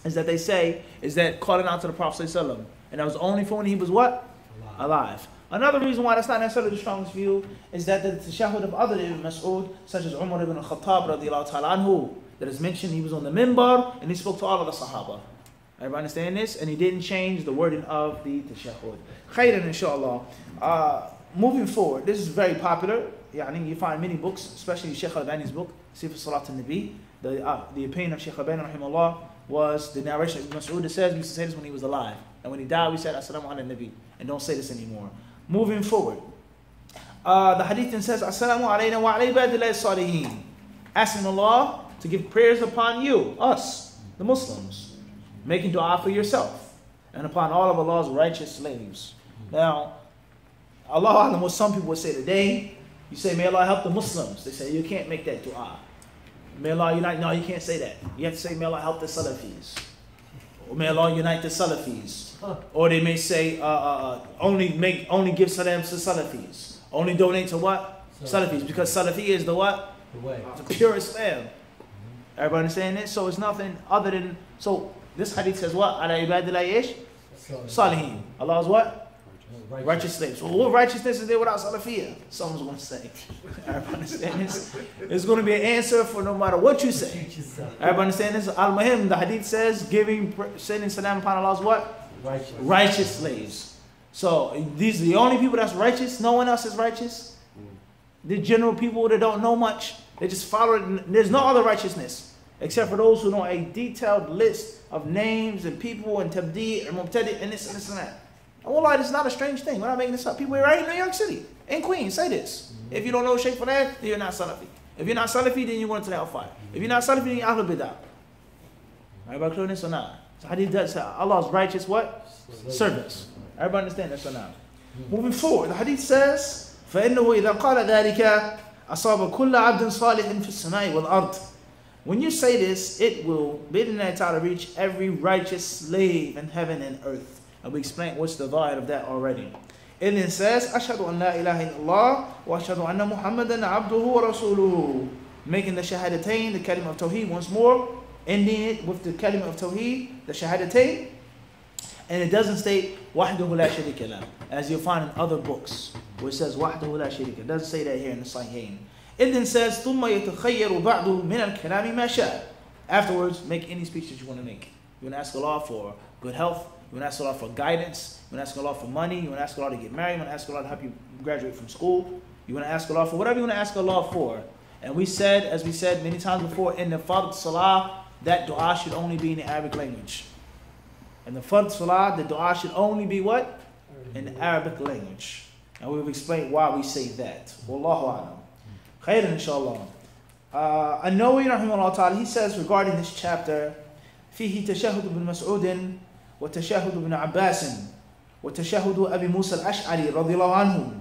Is that they say, is that calling out to the Prophet ﷺ. And that was only for when he was what? Alive. Another reason why that's not necessarily the strongest view is that the tashahhud of other Ibn Mas'ud, such as Umar ibn al-Khattab radiallahu ta'ala anhu, that is mentioned, he was on the minbar and he spoke to all of the Sahaba. Everybody understand this? And he didn't change the wording of the tashahhud. Khairan inshallah. Moving forward, this is very popular. You find many books, especially Shaykh al-Albani's book, Sifat Salat al-Nabi. The opinion of Shaykh al-Albani rahimahullah was the narration of Ibn Mas'ud that says we used to say this when he was alive. And when he died, we said, Assalamu ala nabi. And don't say this anymore. Moving forward. The hadith then says, Assalamu alayna wa alay ibadillahi salihin. Asking Allah to give prayers upon you, us, the Muslims. Making dua for yourself. And upon all of Allah's righteous slaves. Now, Allah Alam, what some people would say today, you say, may Allah help the Muslims. They say, you can't make that dua. May Allah unite. No, you can't say that. You have to say, may Allah help the Salafis. Or may Allah unite the Salafis. Or they may say, only give salam to Salafis. Only donate to what? Salafis. Because Salafi is the what? The way. The pure Islam. Everybody understand this? So it's nothing other than, so this hadith says what? Ala ibadillahi ish? Salihin. Allah's what? Righteous slaves. Well, what righteousness is there without Salafiyah? Someone's going to say. Everybody understand this? There's going to be an answer for no matter what you say. Everybody understand this? Al-Muhim, the hadith says, sending salam upon Allah's what? Righteous slaves. So these are the only people that's righteous. No one else is righteous. The general people that don't know much, they just follow it. There's no other righteousness except for those who know a detailed list of names and people and tabdi and mubtadi and this and that. And wallah, it's not a strange thing. We're not making this up. People right in New York City, in Queens, say this. If you don't know Shaykh for that, then you're not Salafi. If you're not Salafi, then you're going to the hellfire. If you're not Salafi, then you're Ahlul Bidah. Everybody clear this or not? So hadith does say Allah's righteous what? Servants. Everybody understand this or not? Moving forward, the hadith says, فَإِنَّهُ إِذَا قَالَ ذَلِكَ أَصَابَ كُلَّ عَبْدٍ صَالِحٍ فِي السَّمَاءِ وَالْأَرْضِ. When you say this, it will, bidn't ta'ala, reach every righteous slave in heaven and earth. And we explained what's the dhahir of that already. It then says, أَشْهَدُ أَنْ لَا إِلَهَ إِلَّا اللَّهِ وَأَشْهَدُ أَنَّ مُحَمَّدًا عَبْدُهُ وَرَسُولُهُ. Making the shahadatain, the kalima of tawheed once more, ending it with the kalima of tawheed, the shahadatain. And it doesn't state وَحْدُهُ لَا شَرِيكَ لَهُ, as you'll find in other books, where it says وَحْدُهُ لَا شَرِيكَ. It doesn't say that here in the Sahihain. It then says ثُمَّ يَتَخَيَّرُ بَعْدُ مِنَ الْكَلَامِ مَا شَاءَ. Afterwards, make any speech that you want to make. You want to ask Allah for good health. You want to ask Allah for guidance. You want to ask Allah for money. You want to ask Allah to get married. You want to ask Allah to help you graduate from school. You want to ask Allah for whatever you want to ask Allah for. And we said, as we said many times before, in the Fard Salah, that dua should only be in the Arabic language. In the Fard Salah, the dua should only be what? In the Arabic language. And we've explained why we say that. Wallahu a'lam. Khairan inshallah. An-Nawawi rahimahullah ta'ala, he says regarding this chapter, فيه تشهد ابن مسعود وتشهد ابن عباس وتشهد أبي موسى الأشعري رضي الله عنه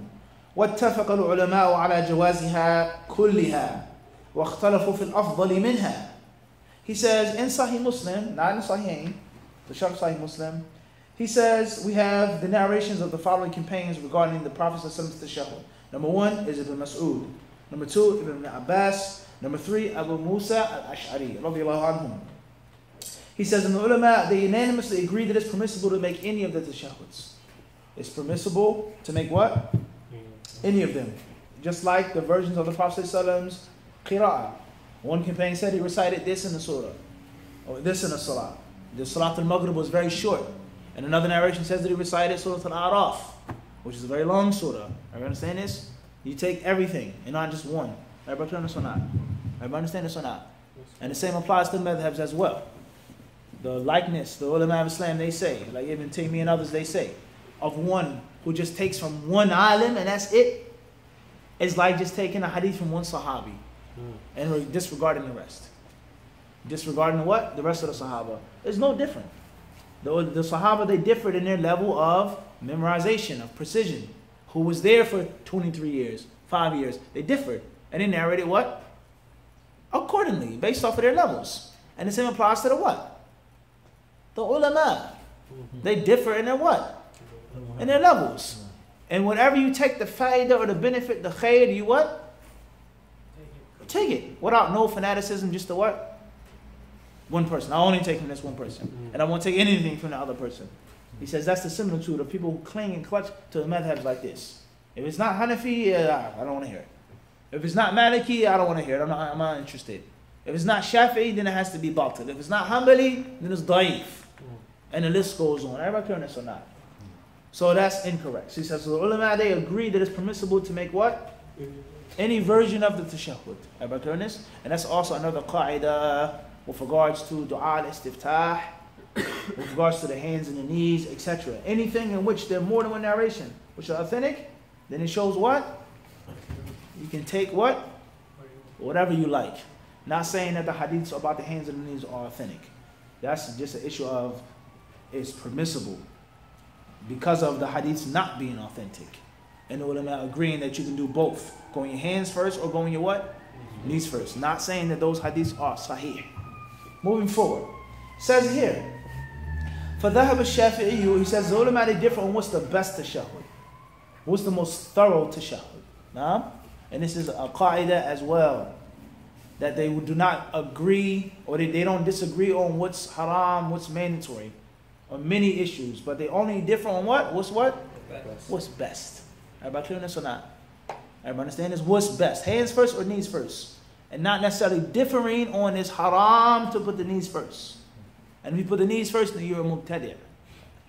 واتفق العلماء على جوازها كلها واختلفوا في الأفضل منها. He says in Sahih Muslim, not in Sahihain, the Sharh Sahih Muslim, he says we have the narrations of the following companions regarding the Prophet's tashahhud. Number 1 is Ibn Mas'ud. Number 2, Ibn Abbas. Number 3, Abu Musa al-Ash'ari radiyallahu anhum. He says in the ulama, they unanimously agree that it's permissible to make any of the tashahhuds. It's permissible to make what? Any of them. Just like the versions of the Prophet's qira'ah. One companion said he recited this in the surah, or this in the salah. The Salat al-Maghrib was very short. And another narration says that he recited Surah Al-A'raf, which is a very long surah. Everybody understand this? You take everything and not just one. Everybody understand this or not? Everybody understand this or not? And the same applies to the madhabs as well. The likeness, the ulama of Islam, they say, like Ibn Taymiyyah and others, they say, of one who just takes from one alim and that's it is like just taking a hadith from one sahabi and disregarding the rest. Disregarding what? The rest of the sahaba. It's no different. The sahaba, they differed in their level of memorization, of precision. Who was there for 23 years, 5 years. They differed. And they narrated what? Accordingly, based off of their levels. And the same applies to the what? The ulama. They differ in their what? In their levels. And whenever you take the faidah or the benefit, the khair, you what? Take it. Without no fanaticism, just the what? One person. I only take from this one person. And I won't take anything from the other person. He says that's the similitude of people who cling and clutch to the madhabs like this. If it's not Hanafi, I don't want to hear it. If it's not Maliki, I don't want to hear it. I'm not interested. If it's not Shafi'i, then it has to be Batil. If it's not Hanbali, then it's Da'if. And the list goes on. Everybody clear on this or not? So that's incorrect. So he says, so the ulama, they agree that it's permissible to make what? Any version of the tashahhud. Everybody clear on this? And that's also another qa'idah with regards to du'a al-istiftah, with regards to the hands and the knees, etc. Anything in which there are more than one narration, which are authentic, then it shows what? You can take what? Whatever you like. Not saying that the hadiths about the hands and the knees are authentic. That's just an issue of it's permissible because of the hadiths not being authentic. And the ulama agreeing that you can do both. Going your hands first or going your what? Knees first. Not saying that those hadiths are sahih. Moving forward. Says here, فَذَهَبَ الشَّافِعِيُّ, he says the ulama, they differ on what's the best tashahhud. What's the most thorough tashahhud. Nah? And this is a qa'idah as well. That they do not agree, or they don't disagree on what's haram, what's mandatory. On many issues. But they only differ on what? What's what? Best. What's best. Everybody clear on this or not? Everybody understand this? What's best? Hands first or knees first? And not necessarily differing on this haram to put the knees first. And if you put the knees first, then you're a mubtadi'.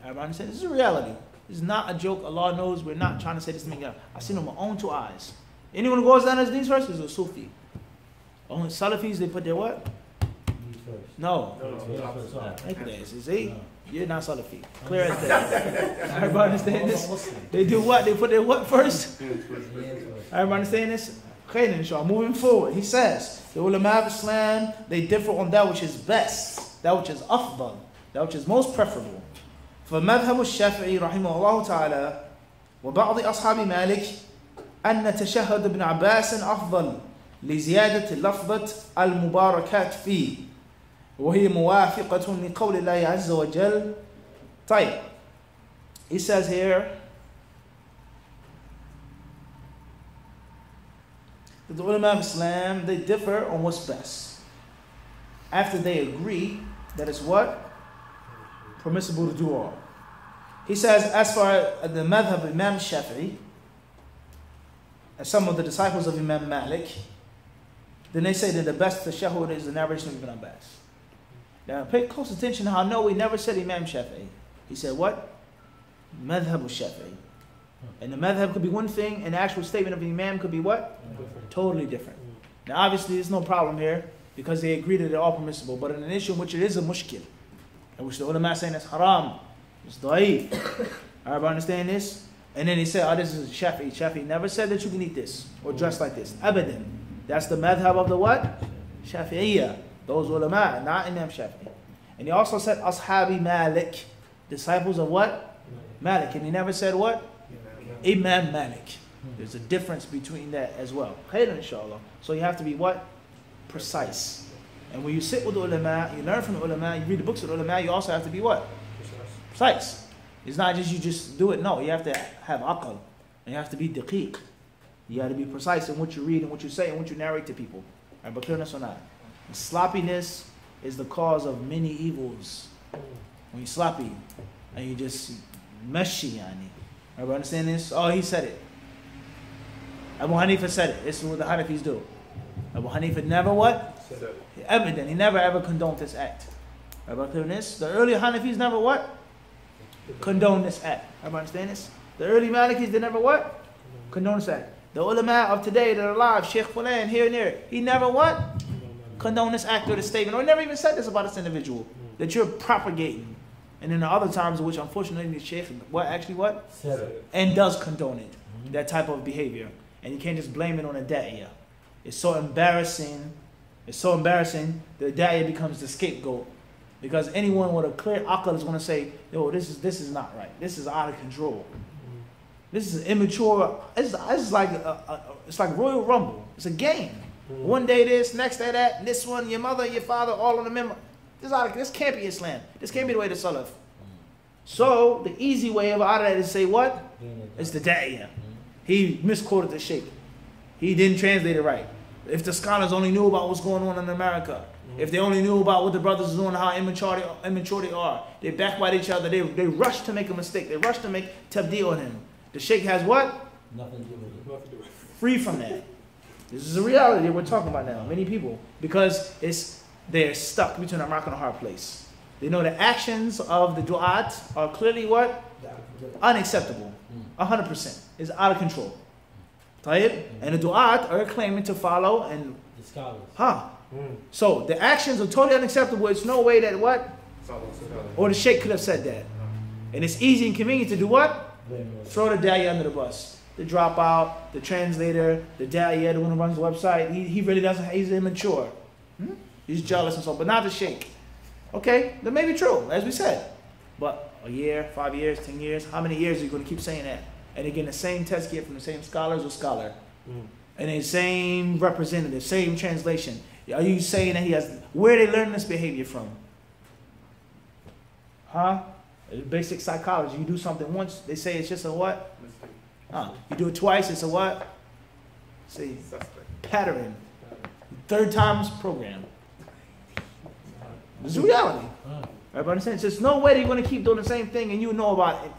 Everybody understand? This is a reality. This is not a joke. Allah knows we're not trying to say this thing out. I've seen it with my own two eyes. Anyone who goes down his knees first is a Sufi. Only Salafis, they put their what? Knees first. No. No. See? You're not Salafi. Clear as day. Everybody understand this? They do what? They put their what first? Everybody understand this? Okay, then, inshallah. Moving forward, he says, the ulama of Islam, they differ on that which is best, that which is afdal, that which is most preferable. فمذهب الشافعي رحمه الله تعالى وبعض أصحاب مالك أن تشهد ابن عباس أفضل لزيادة لفظة المباركات فيه وهي موافقة لقول الله عز وجل. طيب. He says here that the ulama of Islam, they differ on what's best. After they agree that it's what? Permissible to do all. He says, as far as the madhab of Imam Shafi'i, and some of the disciples of Imam Malik, then they say that the best tashahhud is the narration of Ibn Abbas. Now pay close attention to how no, he never said Imam Shafi'i. He said what? Madhab al-Shafi'i. And the madhab could be one thing, and the actual statement of the Imam could be what? Totally different. Now obviously there's no problem here, because they agree that they're all permissible, but in an issue in which it is a mushkil, in which the ulama is saying it's haram, it's da'if. Everybody understand this? And then he said, oh, this is Shafi'i. Shafi'i never said that you can eat this, or dress like this. Abadan. That's the madhab of the what? Shafi'iyya. Those ulama, not Imam Shafi'i. And he also said, Ashabi Malik. Disciples of what? Malik. And he never said what? Imam Malik. There's a difference between that as well. Khayran inshallah. So you have to be what? Precise. And when you sit with the ulama, you learn from the ulama, you read the books of the ulama, you also have to be what? Precise. It's not just you just do it. No, you have to have aql. And you have to be daqiq. You have to be precise in what you read and what you say and what you narrate to people. Right, but clearness or not. And sloppiness is the cause of many evils. When you're sloppy and you just meshi yani. Everybody understand this? Oh, he said it. Abu Hanifa said it. This is what the Hanafis do. Abu Hanifa never what? Evident. He never ever condoned this act. Everybody clear this? The early Hanafis never what? Condone this act. Everybody understand this? The early Malikis, they never what? Condone this act. The ulama of today that are alive, Sheikh Fulan, here and there, he never what? Condone this act or this statement. Or he never even said this about this individual that you're propagating And then the other times in which, unfortunately, the Shaykh, Said it. and does condone it, that type of behavior. And you can't just blame it on a da'iyah. It's so embarrassing. It's so embarrassing, the da'iyah becomes the scapegoat. Because anyone with a clear aql is going to say, yo, this is not right. This is out of control. This is immature. It's like Royal Rumble. It's a game. One day this, next day that, this one, your mother, your father, all on the member. This can't be Islam. This can't be the way to Salaf. So the easy way out of that is to say what? It's the da'iyah. He misquoted the Shaykh. He didn't translate it right. If the scholars only knew about what's going on in America, if they only knew about what the brothers are doing, how immature they are, they backbite each other, they rush to make a mistake, they rush to make tabdi on him. The Shaykh has what? Nothing to do with it. Free from that. This is a reality that we're talking about now. Many people, because they're stuck between a rock and a hard place. They know the actions of the du'at are clearly what? Unacceptable. 100%. It's out of control. And the du'at are claiming to follow and the scholars. So the actions are totally unacceptable. It's no way that what? Or the Shaykh could have said that. And it's easy and convenient to do what? Throw the da'iyah under the bus. The dropout, the translator, the da'iyah, the one who runs the website. He really doesn't, he's immature. He's jealous and so on, but not the Shaykh. Okay, that may be true, as we said. But a year, 5 years, 10 years, how many years are you going to keep saying that? And they're getting the same tazkiyah from the same scholars or scholar. And the same representative, same translation. Are you saying that he has, where are they learning this behavior from? Basic psychology. You do something once, they say it's just a what? You do it twice, it's a what? See, pattern. Third time's program. This is reality. Everybody understand? There's no way they're going to keep doing the same thing and you know about it.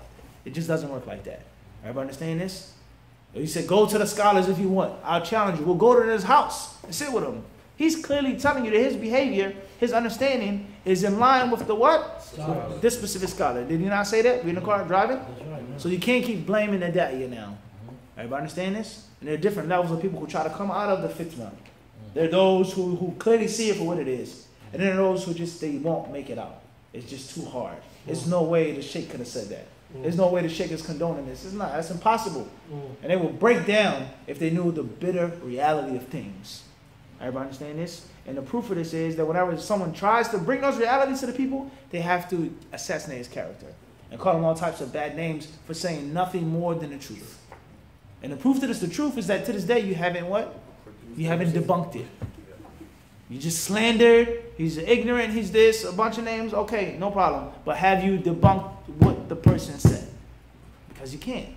It just doesn't work like that. Everybody understand this? He said, go to the scholars if you want. I'll challenge you. We'll go to his house and sit with him. He's clearly telling you that his behavior, his understanding is in line with the what? Scholars. This specific scholar. Did he not say that? We in the car driving? That's right, So you can't keep blaming the da'iyah now. Everybody understand this? And there are different levels of people who try to come out of the fitna. There are those who clearly see it for what it is. And then there are those who just, they won't make it out. It's just too hard. There's no way the Shaykh could have said that. There's no way the Shaykh is condoning this. It's not. That's impossible. And they will break down if they knew the bitter reality of things. Everybody understand this? And the proof of this is that whenever someone tries to bring those realities to the people, they have to assassinate his character and call him all types of bad names for saying nothing more than the truth. And the proof to this, the truth is that to this day you haven't what? You haven't debunked it. You just slandered, he's ignorant, he's this, a bunch of names, okay, no problem. But have you debunked what the person said? Because you can't.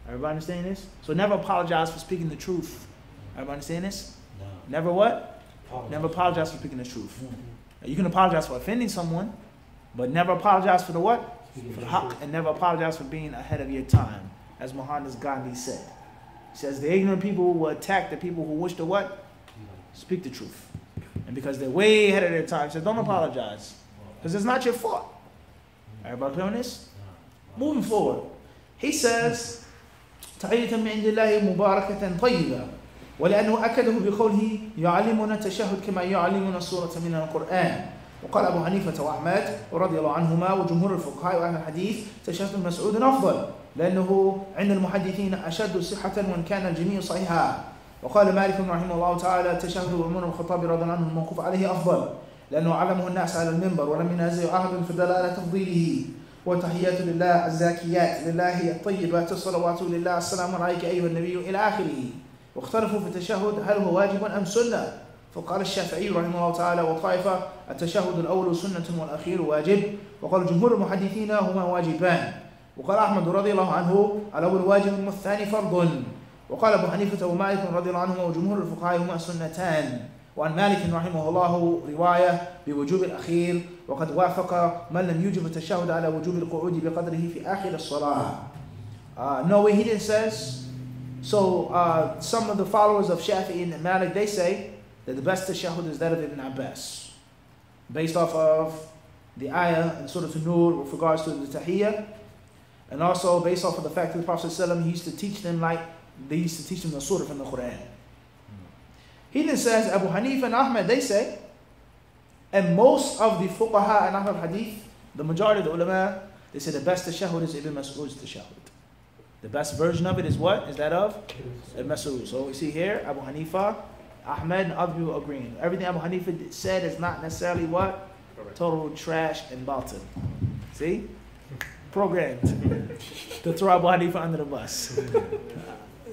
Everybody understand this? So never apologize for speaking the truth. Everybody understand this? No. Never what? Never apologize for speaking the truth. You can apologize for offending someone, but never apologize for the what? For the haqq, and never apologize for being ahead of your time. As Mohandas Gandhi said. He says the ignorant people will attack the people who wish to what? Speak the truth. And because they're way ahead of their time, he says don't apologize. Because it's not your fault. Everybody clear on this? Moving forward. He says, تحية من عند الله مباركة طيبة ولأنه أكده بقوله يعلمنا التشهد كما يعلمنا السورة من القرآن. وقال أبو حنيفة وأحمد رضي الله عنهما وجمهور الفقهاء وأهل الحديث تشهد مسعود أفضل لأنه عند المحدثين أشد صحة وإن كان الجميع صحيحا. وقال مالك رحمه الله تعالى تشهد عمر الخطاب رضي الله عنه الموقوف عليه أفضل لأنه علمه الناس على المنبر ولم ينازع أحد في دلالة تفضيله. وتحيات لله الزاكيات لله الطيبات الصلوات لله السلام عليك أيها النبي إلى آخره. واختلفوا في التشهد هل هو واجب أم سنة؟ فقال الشافعي رحمه الله تعالى وطائفة التشهد الأول سنة والأخير واجب. وقال جمهور المحدثين هما واجبان. وقال أحمد رضي الله عنه الأول واجب والثاني فرض. وقال أبو حنيفة ومالك رضي الله عنهما وجمهور الفقهاء هما سنتان. وعن مالك رحمه الله رواية بوجوب الأخير وقد وافق من لم يوجب التشهد على وجوب القعود بقدره في آخر الصلاة. No way he didn't says. So some of the followers of Shafi'i and Malik, they say that the best tashahud is that of Ibn Abbas, based off of the ayah in Surah An-Nur with regards to the tahiyyah, and also based off of the fact that the Prophet ﷺ, he used to teach them like they used to teach them the surah from the Quran. He then says Abu Hanifa and Ahmad, they say, and most of the fuqaha and Ahl hadith, The majority of the ulama, they say the best tashahhud is Ibn Mas'ud's tashahhud. The best version of it is what? Is that of Ibn Mas'ud. So we see here, Abu Hanifa, Ahmed, and other people agreeing. Everything Abu Hanifa said is not necessarily what? Total trash and batil. See? Programmed to throw Abu Hanifa under the bus.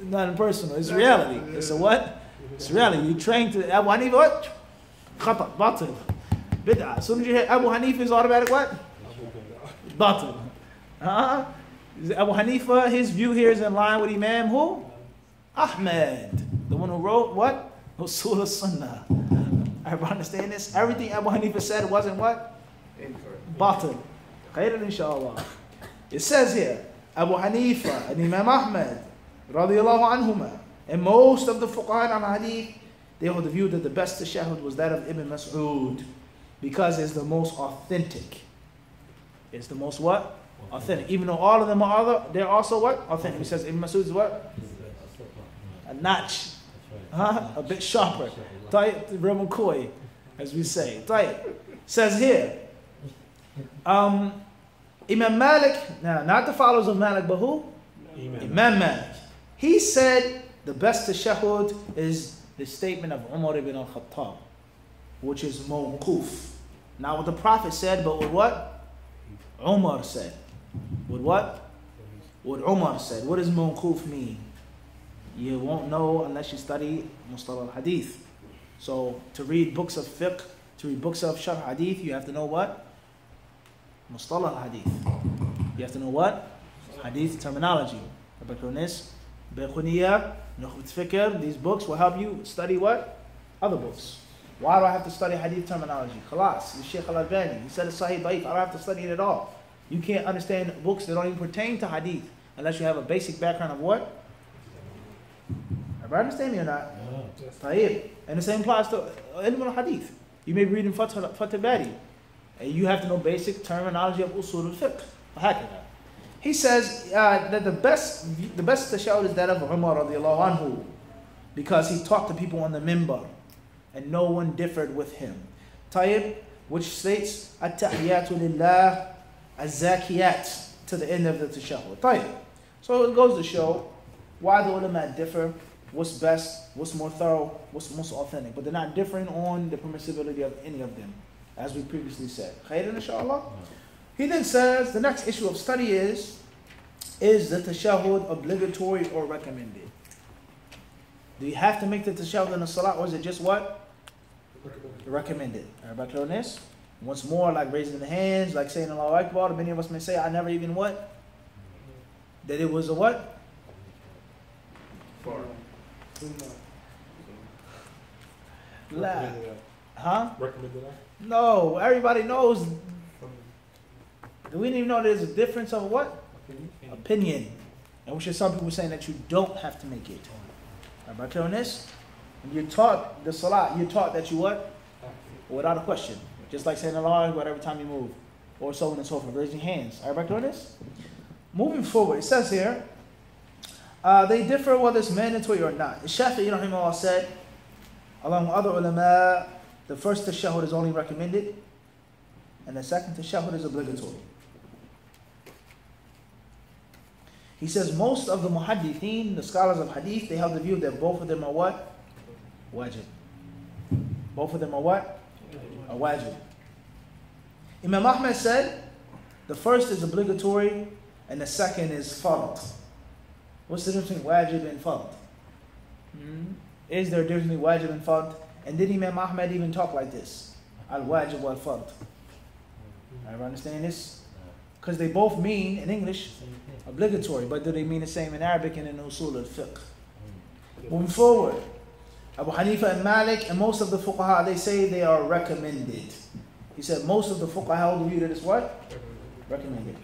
Not personal. It's reality. It's a what? It's reality. You train to Abu Hanifa what? Khata, batil. Bid'ah. As soon as you hear Abu Hanifa is automatic what? Batil. Abu Hanifa, his view here is in line with Imam who? Ahmed. The one who wrote what? Usul al-Sunnah. Everybody understand this? Everything Abu Hanifa said wasn't what? Batil. Khairan inshallah. It says here, Abu Hanifa and Imam Ahmed, radiyallahu anhuma, and most of the fuqaha on hadith, they hold the view that the best tashahhud was that of Ibn Mas'ud, because it's the most authentic. It's the most what? Authentic. Even though all of them are other, they're also what? Authentic. He says Ibn Mas'ud is what? A notch. A bit sharper. Real McCoy, as we say. Says here, Imam Malik, now not the followers of Malik, but who? Imam Malik. He said the best tashahhud is the statement of Umar ibn al-Khattab, which is mawquf. Not what the Prophet said, but with what? Umar said. With what? What Umar said. What does mawquf mean? You won't know unless you study Mustalah al-Hadith. So to read books of fiqh, to read books of Sharh Hadith, you have to know what? Mustalah al-Hadith. You have to know what? Hadith terminology. These books will help you study what? Other books. Why do I have to study Hadith terminology? Khalas, the Shaykh al-Albani, he said it's Sahih Da'if. I don't have to study it at all. You can't understand books that don't even pertain to Hadith unless you have a basic background of what? Everybody understand me or not? Yeah. And the same applies to anyone on Hadith. You may be reading Fath Bari, and you have to know basic terminology of usul al-fiqh. He says that the best tashahhud is that of Umar radiallahu anhu, because he talked to people on the minbar and no one differed with him. Tayyib, which states at-tahiyyatu lillah az-zakiyat to the end of the tashahhud. Tayyib. So it goes to show why the ulama differ, what's best, what's more thorough, what's most authentic, but they're not differing on the permissibility of any of them, as we previously said. Khairan inshallah. He then says the next issue of study is the tashahhud obligatory or recommended? Do you have to make the tashahhud in the salat, or is it just what? Recommended. Everybody clear on this? Once more, like raising the hands, like saying Allahu Akbar, many of us may say, I never even what? That it was a what? La. Huh? Recommended. No, everybody knows. We didn't even know there's a difference of what? Opinion. And which is some people saying that you don't have to make it. Everybody clear on this? When you're taught the salat, you're taught that you what? Without a question. Just like saying Allahu Akbar every time you move. Or so on and so forth. Raising hands. Everybody clear on this? Moving forward, it says here, they differ whether it's mandatory or not. The Shafi'i rahimahullah said, along with other ulama, the first tashahhud is only recommended, and the second tashahhud is obligatory. He says most of the muhaddithin, the scholars of hadith, they have the view that both of them are what? Wajib. Both of them are what? Are wajib. Imam Ahmed said the first is obligatory and the second is fard. What's the difference between wajib and fard? Is there a difference between wajib and fard? And did Imam Ahmed even talk like this? Al-wajib wal-fard. Everybody understand this? Because they both mean, in English, obligatory, but do they mean the same in Arabic and in usul al-fiqh? Moving forward, Abu Hanifa and Malik and most of the fuqaha, they say they are recommended. He said most of the fuqaha hold the view that it's what? Recommended.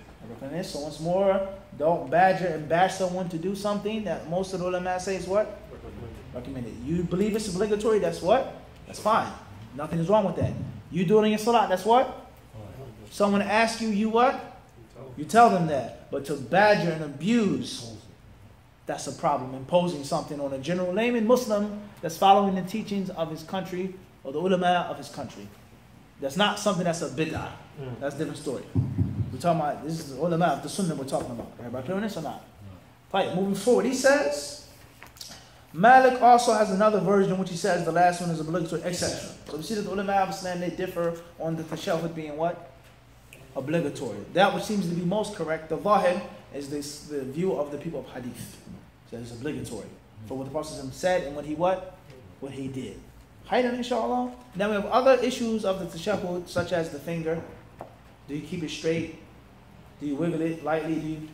So once more, don't badger and bash someone to do something that most of the ulama say is what? Recommended. You believe it's obligatory, that's what? That's fine. Nothing is wrong with that. You do it in your salat, that's what? Someone asks you, you what? You tell them that. But to badger and abuse, that's a problem. Imposing something on a general layman Muslim that's following the teachings of his country or the ulama of his country. That's not something that's a bid'ah. That's a different story. We're talking about, this is all about the sunnah we're talking about. Everybody clear on this or not? Right, moving forward, he says, Malik also has another version which he says the last one is obligatory, etc. So we see that the ulama of Islam, they differ on the tashahhud being what? Obligatory. That which seems to be most correct, the zahir, is the view of the people of hadith. So it's obligatory. For what the Prophet said and what he what? What he did. Haydan inshallah. Then we have other issues of the tashahhud, such as the finger. Do you keep it straight? Do you wiggle it lightly? Do you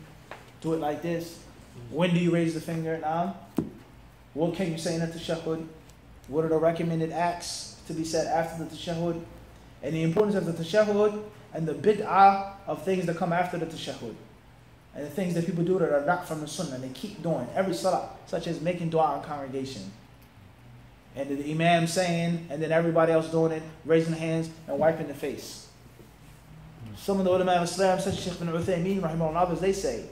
do it like this? When do you raise the finger? Now, what can you say in the tashahhud? What are the recommended acts to be said after the tashahhud? And the importance of the tashahhud and the bid'ah of things that come after the tashahhud. And the things that people do that are not from the sunnah and they keep doing every salah, such as making dua in congregation. And the imam saying, and then everybody else doing it, raising hands and wiping the face. Some of the ulama of Islam, such as Shaykh bin Uthaymeen, rahimahullah, and others, they say,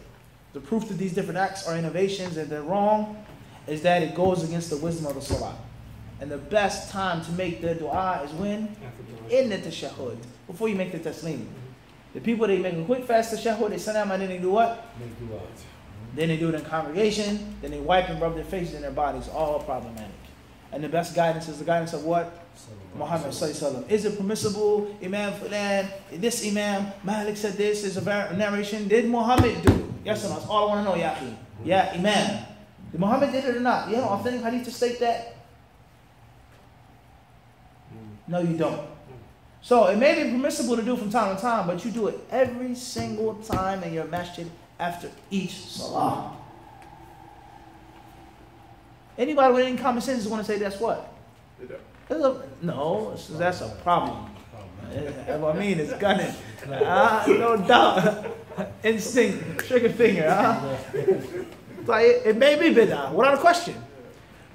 the proof that these different acts are innovations and they're wrong is that it goes against the wisdom of the salah. And the best time to make the dua is when? In the tashahhud, before you make the taslim. The people, they make a quick fast tashahhud, they salam, and then they do what? Make dua. Then they do it in congregation, then they wipe and rub their faces and their bodies, all problematic. And the best guidance is the guidance of what? Muhammad sallallahu. Is it permissible? Imam Fulan, this Imam, Malik said this, is a narration. Did Muhammad do it? Yes or no? That's all I want to know, Yaqeen. Yeah, Imam. Did Muhammad did it or not? You have an authentic hadith to state that? No, you don't. So it may be permissible to do from time to time, but you do it every single time in your masjid after each salah. Anybody with any common sense is going to say that's what? No, that's a problem. I mean, it's gunning. No doubt. Instinct, trigger finger. Like it may be bid'ah, without a question.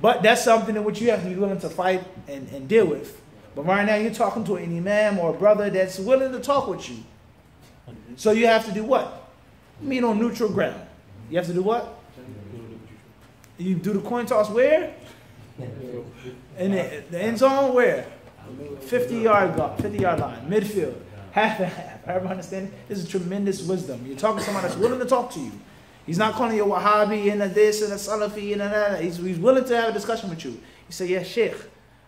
But that's something in which you have to be willing to fight and deal with. But right now you're talking to an imam or a brother that's willing to talk with you. So you have to do what? Meet on neutral ground. You have to do what? You do the coin toss where? In the end zone where? 50-yard line, midfield, half and half. Everybody understand? This is tremendous wisdom. You're talking to someone that's willing to talk to you. He's not calling you a Wahhabi and a this and a Salafi and a that. He's willing to have a discussion with you. You say, yeah, Sheikh,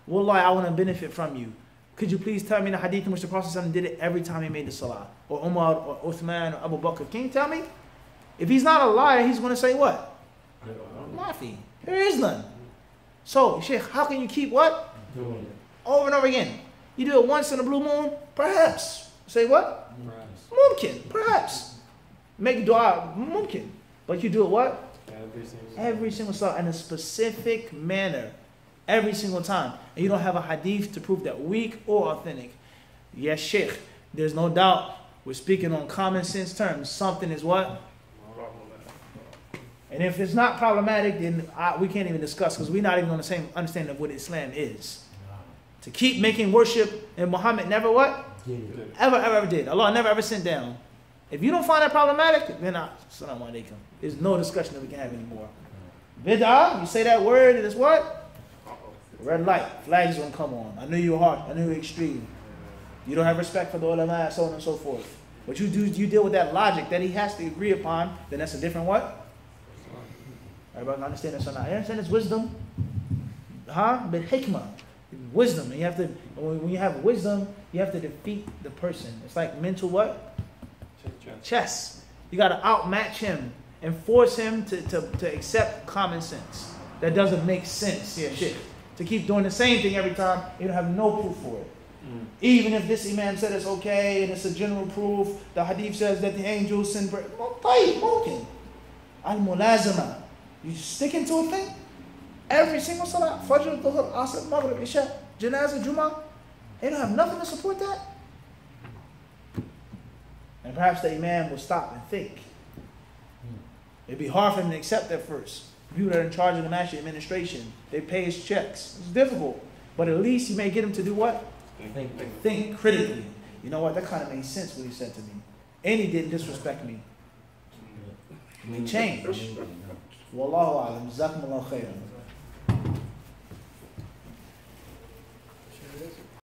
Wallahi, I want to benefit from you. Could you please tell me the hadith in which the Prophet did it every time he made the salah? Or Umar, or Uthman, or Abu Bakr. Can you tell me? If he's not a liar, he's going to say what? Mafi. There is none. So, Sheikh, how can you keep what? Over and over again. You do it once in a blue moon? Perhaps. Say what? Mumkin. Perhaps. Make dua. Mumkin. But you do it what? Every single salah in a specific manner. Every single time. And you don't have a hadith to prove that weak or authentic. Yes, Sheikh. There's no doubt. We're speaking on common sense terms. Something is what? And if it's not problematic, then we can't even discuss because we're not even on the same understanding of what Islam is. To keep making worship, and Muhammad never what? Ever did. Allah never ever sent down. If you don't find that problematic, then Assalamu alaikum. There's no discussion that we can have anymore. Bid'ah, you say that word, and it's what? Red light, flags gonna come on. I knew you were hard, I knew you were extreme. You don't have respect for the ulama, so on and so forth. But you deal with that logic that he has to agree upon, then that's a different what? Everybody understand this or not? You understand it's wisdom? But hikmah. Wisdom. And you have to, when you have wisdom, you have to defeat the person. It's like mental what? Chess. You got to outmatch him and force him to accept common sense. That doesn't make sense. Yeah, shit. To keep doing the same thing every time, you don't have no proof for it. Even if this imam said it's okay and it's a general proof, the hadith says that the angels send bread. Al-mulazama. You sticking to a thing? Every single salah, Fajr, Dhuhr, Asr, Maghrib, Isha, Janazah, Jummah, they don't have nothing to support that. And perhaps the imam will stop and think. It'd be hard for him to accept that first. People that are in charge of the masjid administration, they pay his checks. It's difficult. But at least you may get him to do what? Think critically. You know what? That kind of made sense what he said to me. And he didn't disrespect me. He changed. Wallahu alam. Jazakumullahu khairan.